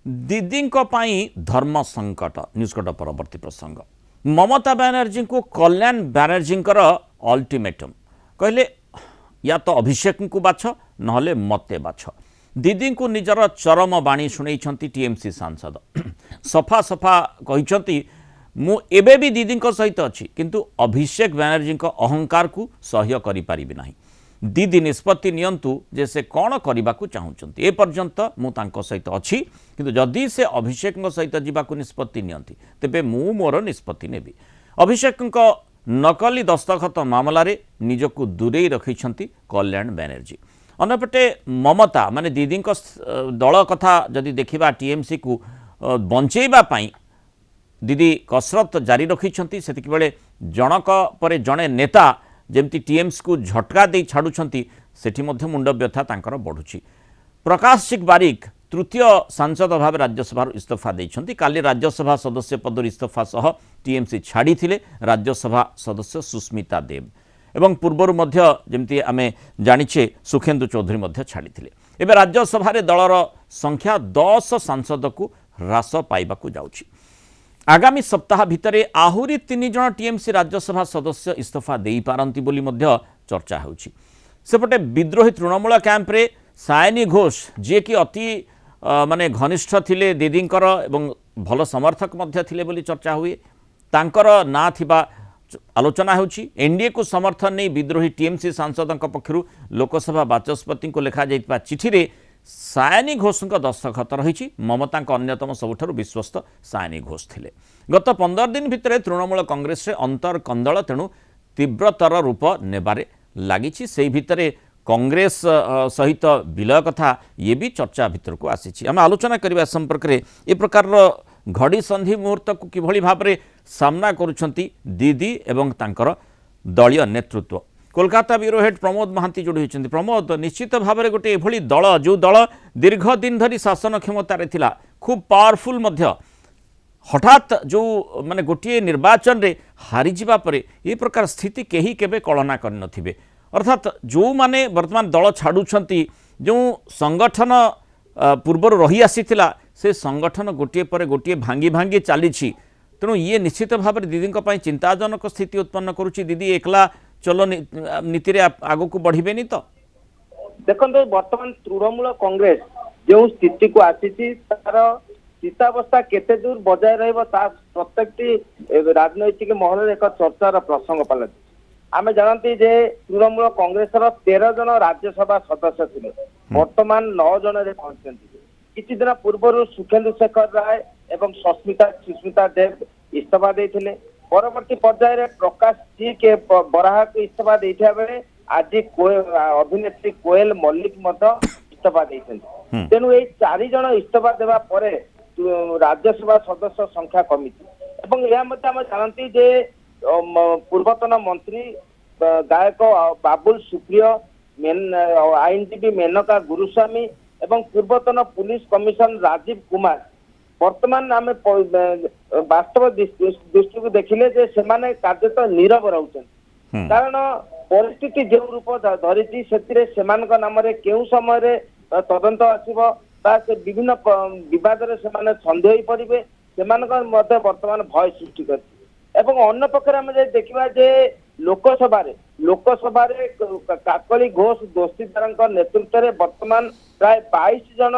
दीदी धर्म संकट न्यूजकट परवर्ती प्रसंग ममता बनर्जी को कल्याण बनर्जी अल्टीमेटम कहले या तो अभिषेक को बाछ नहले मते बाछ। दीदी को निजर चरम बाणी शुणई टीएमसी सांसद सफा सफा कहते मु एबे भी दीदी सहित अच्छी किंतु अभिषेक बनर्जी अहंकार को सह्य करि पारिबि नाही। दीदी निष्पत्ति नियंतु जे से कौन करने को चाहूँगी ए पर्यंत मु तांको सहित अच्छी किंतु जदि से अभिषेक सहित जीवाक निष्पत्ति नियंती तेबे मु मोर निष्पत्ति नेबी। अभिषेक नकली दस्तखत मामलें निजक दूरे रखिंट कल्याण बनर्जी। अन्यपटे ममता माने दीदी दल कथा जदि देखा टीएमसी को बंचेवाई दीदी कसरत जारी रखिंट से जनक पर जड़े नेता जेमती टीएमसी को झटका दे छाड़ुछंती सेठी मध्य मुंड व्यथा तांकर बढ़ुछि। प्रकाश सिंह बारिक तृतीय सांसद भाव राज्यसभा इस्तीफा देइछंती। काली राज्यसभा सदस्य पद इस्तीफा सह टीएमसी छाड़ी राज्यसभा सदस्य सुस्मिता देव एवं पूर्वर मध्य जेमती आमे जानिछे सुखेंदु चौधरी मध्य छाड़ी एबे राज्यसभा रे दलर संख्या 10 सांसद को ह्रास पाइबाकू जाउछि। आगामी सप्ताह भितरे आहुरी 3 जन टीएमसी राज्यसभा सदस्य इस्तीफा दे पारंती बोली मध्य चर्चा होउछि। सेपटे विद्रोही तृणमूल कैंप्रे सायनी घोष जे कि अति माने घनिष्ठ थिले दीदींकर एवं भल समर्थक मध्य थिले बोली चर्चा हुए तांकर ना थिबा आलोचना होउछि। एनडीए को समर्थन नहीं विद्रोही टीएमसी सांसदों पक्षरु लोकसभा बाचस्पति को लिखा जाइतबा चिठी रे सायनी घोष दस्तखत रही। ममता अन्यतम सबुठारु विश्वस्त सायनी घोष थिले। गत 15 दिन भितर तृणमूल कांग्रेस रे अंतर कंदल तेणु तीव्रतर रूप नेबारे लागिछि। सेही भितरे कांग्रेस सहित विलय कथा ये भी चर्चा भितर को आसी। आम आलोचना करबा संपर्क रे ए प्रकार घड़ी संधि मुहूर्त को किभली भाव में सामना करुछंती दीदी एवं तांकर दलीय नेतृत्व। कोलकाता ब्यूरो हेड प्रमोद महांती जोड़ी होती। प्रमोद निश्चित भाव में गोटे एभली दल जो दल दीर्घ दिन धरी शासन क्षमतार थिला खूब पावरफुल मध्य हठात जो माने गोटे निर्वाचन रे हारी जिबा परे ये प्रकार स्थिति केही केबे कल्पना करन थिबे। अर्थात जो माने वर्तमान दल छाड़ुछंती जो संगठन पूर्वर रही आसीथिला से संगठन गोटे पर गोटे भांगी भांगी चली। तेणु ये निश्चित भाव में दीदी चिंताजनक स्थिति उत्पन्न करुच्ची। दीदी एकला चलो नीति रे आगो को बढ़िबेनी तो देखो वर्तमान तृणमूल कांग्रेस जो स्थिति को आसी तार स्थितावस्था केते दूर बजाय रहिबो ता प्रत्येक राजनैतिक महल एक चर्चार प्रसंग पलटि। आमे जानती जे तृणमूल कांग्रेस 13 जन राज्यसभा सदस्य थे वर्तमान 9 जन रे पहुंचନ୍ତି। किछि दिन पूर्व सुखेंदु शेखर राय एवं सुस्मिता देव इस्तीफा देथिले। परवर्ती पर्याय प्रकाश जी के बराह को इस्तीफा देथिया बेले आज अभिनेत्री कोयल मल्लिक इस्तीफा देथिले। तेणु ये 4 जन इस्तीफा देवा परे राज्यसभा सदस्य संख्या कमिटी एवं यह जानती जे पूर्वतन मंत्री गायक बाबुल सुप्रिय आईनजीवी मेनका गुरुस्वामी एवं पूर्वतन पुलिस कमिशन राजीव कुमार वर्तमान आम वास्तव दृष्टि को देखिले जे सेमाने कार्यत नीरव रहउछन। कारण परिस्थिति जो रूप धरिची सेतिरे सेमानक नाम रे केउ समय रे तदंत आसीबो बा से विभिन्न विवाद रे सेमाने संदेह होई परिबे सेमानक मते वर्तमान भय सृष्टि करछि। एवं अन्य पक्षरे हम देखिबा जे लोकसभा रे काकली घोष दोस्तीदारक नेतृत्व रे वर्तमान प्राय 22 जन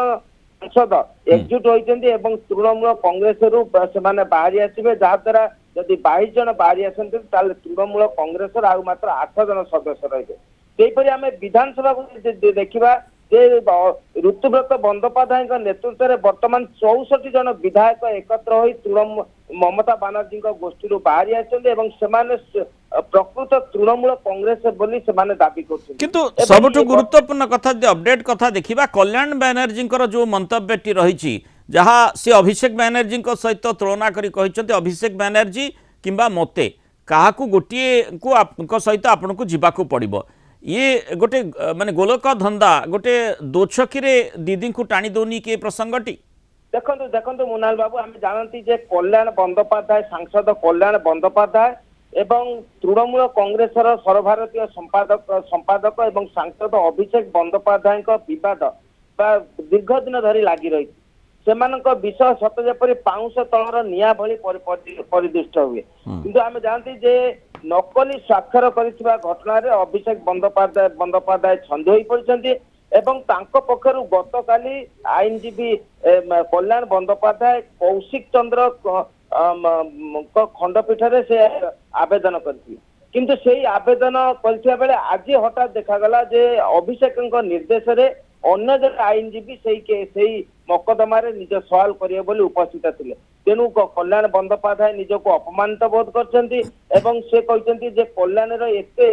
सांसद एकजुट होइछन्ती एवं तृणमूल कांग्रेस रु सेमाने बाहरी आसीबे जहाद्वारा जदि 22 जन बाहरी आसन्ते ताले तृणमूल कांग्रेस रा मात्र 8 जन सदस्य रहिबे। सेहिपरि आमे विधानसभा को देखिबा जे ऋतुव्रत बंदोपाध्याय नेतृत्व रे वर्तमान 64 जन विधायक एकत्र होई तृणमूल ममता बनर्जी गोष्ठी बाहरी आछन्ते एवं सेमाने प्रकृत तृणमूल कांग्रेस बोली सेमाने दाबी करछन्ते। किंतु सबटु गुरुत्वपूर्ण कथा जे अपडेट कथा देखिबा कल्याण बनर्जी जो मंतव्यटी रही जहाँ से अभिषेक बनर्जी सहित तुलना करी कहिसन्ते अभिषेक बनर्जी किंबा मते काहाकू गोटे को सहित आपन को जीवाकू पड़िबो। ये गोटे माने गोलक धंदा गोटे दोछकी रे दीदी को टाणी दोनी के प्रसंगटी देखो मुनाल बाबू आम जानती जे कल्याण बंदोपाध्याय सांसद कल्याण बंदोपाध्याय एवं तृणमूल कांग्रेस सर्वभारतीय संपादक एवं सांसद अभिषेक बंदोपाध्याय विवाद दीर्घ दिन धरी लगी रही ସେମାନଙ୍କ ବିଷୟ ସତ ଯେପରି ପାଉଁଶ ତଳର ନିଆଁ ଭଳି ପରିଦୃଷ୍ଟ ହୁଏ। କିନ୍ତୁ ଆମେ ଜାଣନ୍ତି ଯେ ନକଲି ସ୍ୱାକ୍ଷର କରିଥିବା ଘଟଣାରେ ଅଭିଷେକ ବନ୍ଦୋପାଧ୍ୟାୟ ଛନ୍ଦି ହୋଇ ପଡିଛନ୍ତି ଏବଂ ତାଙ୍କ ପକ୍ଷରୁ ଗତକାଲି ଆଇନଜୀବୀ କଲ୍ୟାଣ ବନ୍ଦୋପାଧ୍ୟାୟ କୌଶିକ ଚନ୍ଦ୍ର ଖଣ୍ଡପୀଠରେ ସେ ଆବେଦନ କରିଥିଲେ। କିନ୍ତୁ ସେଇ ଆବେଦନ କରିଥିବା ବେଳେ ଆଜି ହଠାତ୍ ଦେଖାଗଲା ଯେ ଅଭିଷେକଙ୍କ ନିର୍ଦ୍ଦେଶରେ ଅନ୍ୟ ଜଣେ ଆଇନଜୀବୀ ସେଇ ମକଦ୍ଦମାରେ ନିଜ ସୱାଲ କରିବେ ବୋଲି ଉପସ୍ଥିତ ଥିଲେ। ତେଣୁ କଲ୍ୟାଣ ବନ୍ଦୋପାଧ୍ୟାୟ ନିଜକୁ ଅପମାନିତ ବୋଧ କରିଛନ୍ତି ଏବଂ ସେ କହିଛନ୍ତି ଯେ କଲ୍ୟାଣର ଏତେ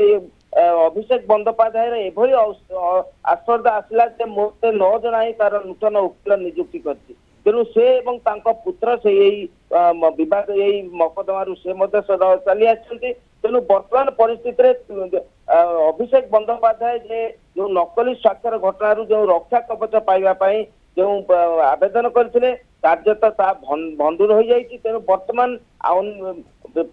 ଅଭିଷେକ ବନ୍ଦୋପାଧ୍ୟାୟର ଏଭଳି ଆସ୍ପର୍ଦ୍ଧ ଆସିଲା ଯେ ମୋତେ ନ ଜଣାଇ ତାର ନୂତନ ଓକିଲ ନିଯୁକ୍ତି କରିଛି। ତେଣୁ ସେ ଏବଂ ତାଙ୍କ ପୁତ୍ର ସେ ଏଇ ବିବାଦ ଏଇ ମକଦ୍ଦମାରୁ ସେ ମଧ୍ୟ ଚାଲି ଆସିଛନ୍ତି। ତେଣୁ ବର୍ତ୍ତମାନ ପରିସ୍ଥିତିରେ ଅଭିଷେକ ବନ୍ଦୋପାଧ୍ୟାୟ ଯେ ଯୋଉ ନକଲି ସ୍ୱାକ୍ଷର ଘଟଣାରୁ ଯୋଉ ରକ୍ଷା କବଚ ପାଇବା ପାଇଁ ଯୋଉ ଆବେଦନ କରିଥିଲେ କାର୍ଯ୍ୟତଃ ତା ଭଣ୍ଡୁର ହୋଇଯାଇଛି। ତେଣୁ ବର୍ତ୍ତମାନ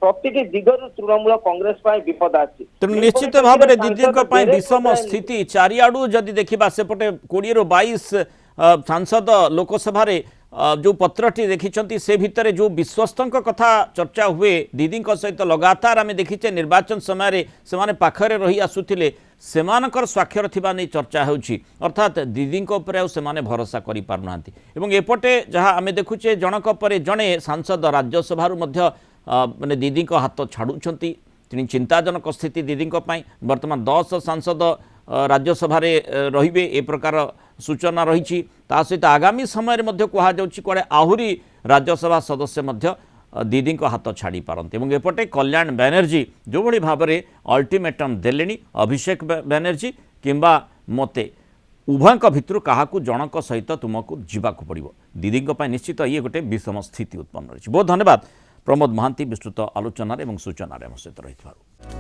ପ୍ରତିଟି ଦିଗରୁ ତୃଣମୂଳ କଂଗ୍ରେସ ପାଇଁ ବିପଦ ଆସିଛି। ତେଣୁ ନିଶ୍ଚିତ ଭାବରେ ଦିଦିଙ୍କ ପାଇଁ ବିଷମ ସ୍ଥିତି ଚାରିଆଡୁ ଯଦି ଦେଖିବା ସେପଟେ 20 ରୁ 22 ସାଂସଦ ଲୋକସଭାରେ जो पत्रटी देखिं से भितर जो विश्वस्तों कथा चर्चा हुए दीदी सहित लगातार आम देखीचे निर्वाचन समय से माने पाखरे रही आसुथिले सेमानकर स्वाक्षर थिबा नै चर्चा होउछि अर्थात दीदी से माने भरोसा करि पारुनांती एवं एपटे जहाँ आम देखुचे जनक परे जणे सांसद राज्यसभा माने दीदी हाथ छाड़ुछंती तेणु चिंताजनक स्थिति दीदी बर्तमान 10 सांसद राज्यसभा रे ए प्रकार सूचना रही सहित आगामी समय कहुई आहुरी राज्यसभा सदस्य दीदी हाथ छाड़ी पारती एपटे कल्याण बनर्जी जो भाई भाव में अल्टीमेटम देले अभिषेक बनर्जी किंबा मते उभय भितर क्या जनक सहित तुमको जावाक पड़ो दीदी निश्चित ये गोटे विषम स्थिति उत्पन्न रही। बहुत धन्यवाद प्रमोद महांती विस्तृत आलोचना और सूचना सहित रही।